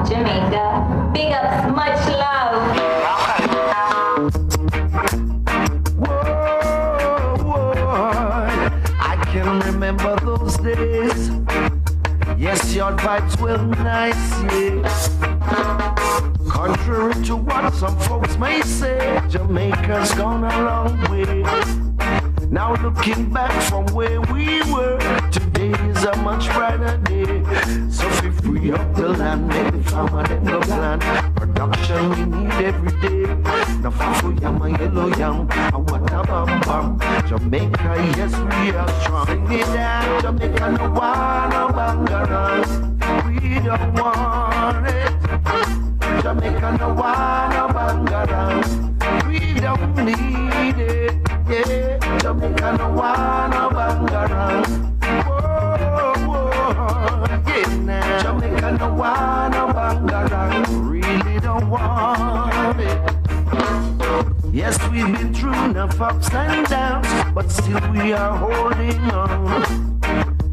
of Jamaica. Big ups, much love. I can remember those days. Yes, your vibes were nice, yeah. Contrary to what some folks may say, Jamaica's gone a long way. Now looking back from where we were, today is a much brighter day. So feel free up the land, make the farmer them go plant. Production we need every day. Now for yam and yellow yam, and what a bam bam. Jamaica, yes we are strong. Sing it down, Jamaica no want no bangarang. We don't want it. Jamaica no want no bangarang. We don't need it. Yeah, Jamaica no want no bangarang. Whoa, whoa, yeah now. Jamaica no want no bangarang. Really don't want it. Yes, we've been through enough ups and downs, but still we are holding on.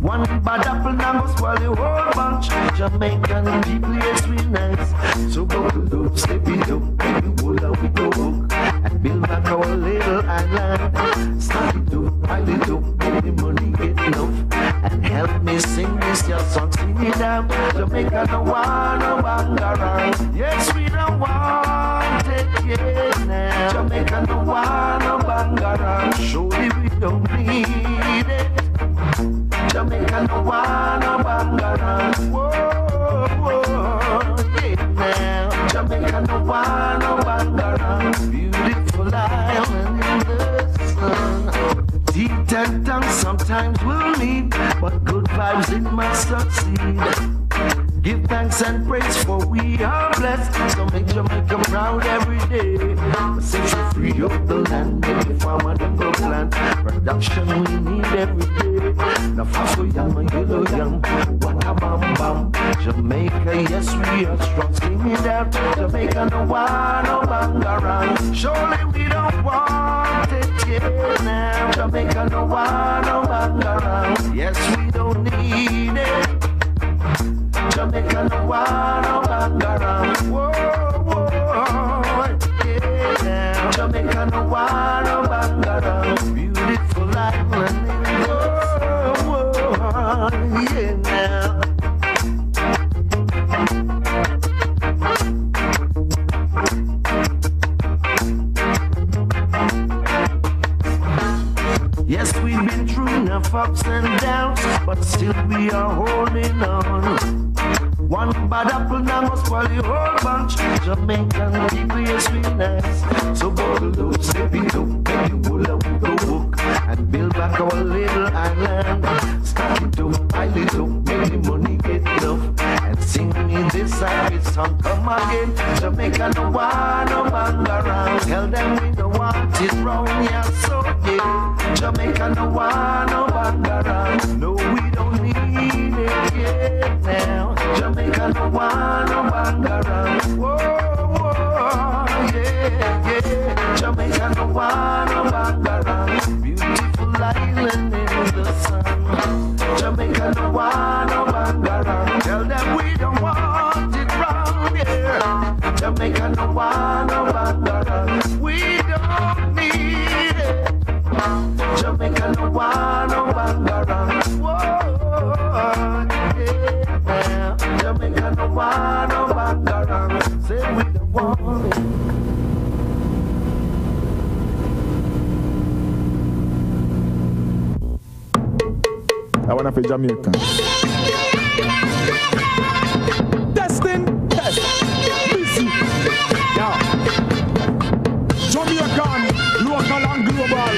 One bad apple now go spoil the whole bunch. Jamaican people, yes, we nice. So buckle up, step it up, make the whole of we go book and build back our little island. Start it up, pile it up, make the money get enough. And help me sing this your song, sing it out. Jamaica no want no bangarang. Yes, we don't want it yet now. Jamaica no want no bangarang. Surely we don't need it. Jamaica no want no bangarang. Whoa, whoa, yeah now. Jamaica no want no bangarang. Beautiful island in the sun. Teeth and tongue sometimes will meet, but good vibes it must succeed. Give thanks and praise for we are blessed. So make Jamaica proud every day. Set you free up the land, make the farmer them go plant. Production we need every day. Now for yam and yellow yam, what a bam bam. Jamaica, yes we are strong. Sing it out, Jamaica no want no bangarang. Surely we don't want it yet now. Jamaica no want no bangarang. Yes we don't need it. Jamaica no want no bangarang. Whoa, whoa, yeah now. Jamaica no want no bangarang. Beautiful island in the sun. Whoa, yeah now. Yes, we've been through enough ups and downs, but still we are holding on. One bad apple now must spoil the whole bunch. Jamaican people, yes, we nice. So buckle up, step it up, make the whole of we go book and build back our little island. Start it up, pile it up, make the money get enough. And sing me this happy song, come again. Jamaica no want no bangarang. Tell them we don't want it round here, so yeah. Jamaica no want no bangarang. No, we don't need it yet now. Jamaica no want no bangarang. Whoa, whoa, yeah, yeah. Jamaica no want no bangarang. Beautiful island in the sun. Jamaica no want no bangarang. Tell them we don't want it round here. Jamaica no want no bangarang. We don't need it. Jamaica no want no bangarang. Whoa, yeah. Jamaica no want no bangarang. Say we don't want it. I wanna play Jamaican. Testing, test, busy. Yeah. Jamaican, local and global.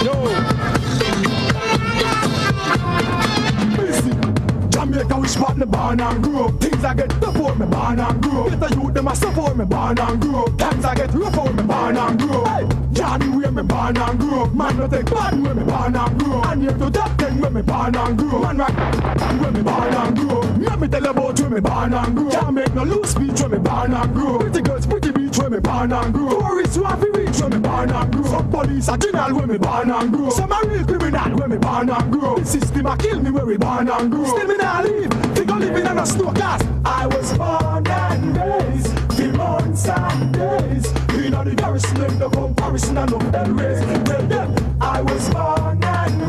Yo. Busy. Jamaica, which part me born and grow. Things I get tough out me born and grow. Get a youth them a support me born and grow. Times I get rough out me born and grow. Hey, Johnny where me born and grow. Man no take bad where me born and grow. And here to top 10 where me born and grow. Man rock where me born and grow. Let me tell about where me born and grow. Can't make no loose speech where me born and grow. Pretty girls, pretty beach where me born and grow. Tourists who have to reach where me born and grow. Some police are general where me born and grow. Some are real criminal where me born and grow. The system a kill me where we born and grow. Still me not leave. They go living on a snow gas. I was born comparison and no them race. Tell them I was born and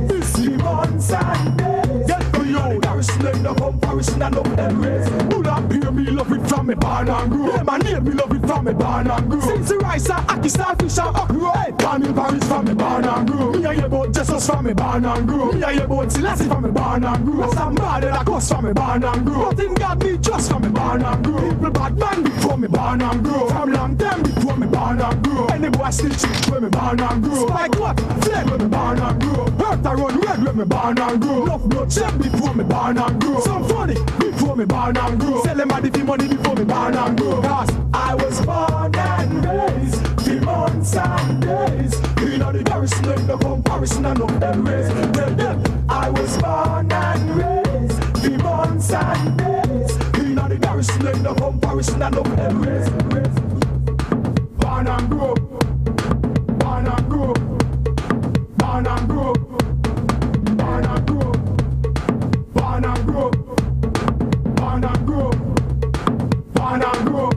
raised 3 months and days. Get to you, garrison ain't no comparison and no them race. Who that beer me love it from me born and grew. Yeah, my name me love it from me born and grew. Since the rice and ackee, starfish and okra. Hey, call me Paris from me born and grew. Me and your boat Jesus from me born and grew. Me and your boat Selassie from me born and grew. Some bad and a cuss from me born and grew. But in God me just from me born and grew. People bad man before me born and grew. From long time before me born and grew. Any boy still cheat when me born and grew. Like what? Flame when me born and grew. Hurt a run red when me born and grew. Enough blood shed before me born and grew. Some funny before me born and grew. Sell them money for money before me born and grew. Cause I was born and raised 3 months and days. You know the garrison ain't no comparison and no them race. Tell them I was born and raised 3 months and days. You know the garrison ain't no comparison and no them race. Born and grew, born and grew, born and grew, born and grew, born and grew, born and grew, born and grew.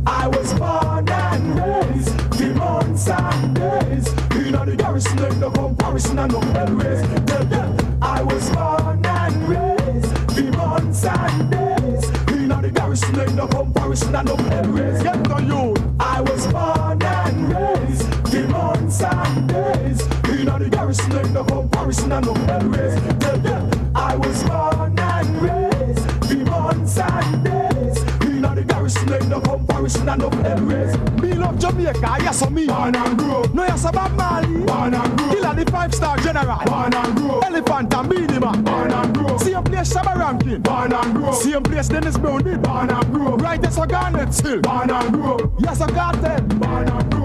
I was born and raised 3 months and days. You know the garrison ain't no comparison and no them race. Tell them I was born and raised 3 months and days. You know the garrison ain't no comparison and no them race. Get to you. I was born and raised 3 months and days. You know the garrison ain't no comparison and no them race. Tell them I was born and raised 3 months and days. You know the garrison ain't no comparison and no them race. Me love Jamaica, yes or me. Born and grow. No yes about Mali. Born and grow. Killer the 5-star general. Born and grow. Elephant and Minima. Born and grow. Same place Shabba Rankin. Born and grow. Same place Dennis Brown did. Born and grow. Right as a Garnet Hill. Born and grow. Yes a Cartel. Born and grow.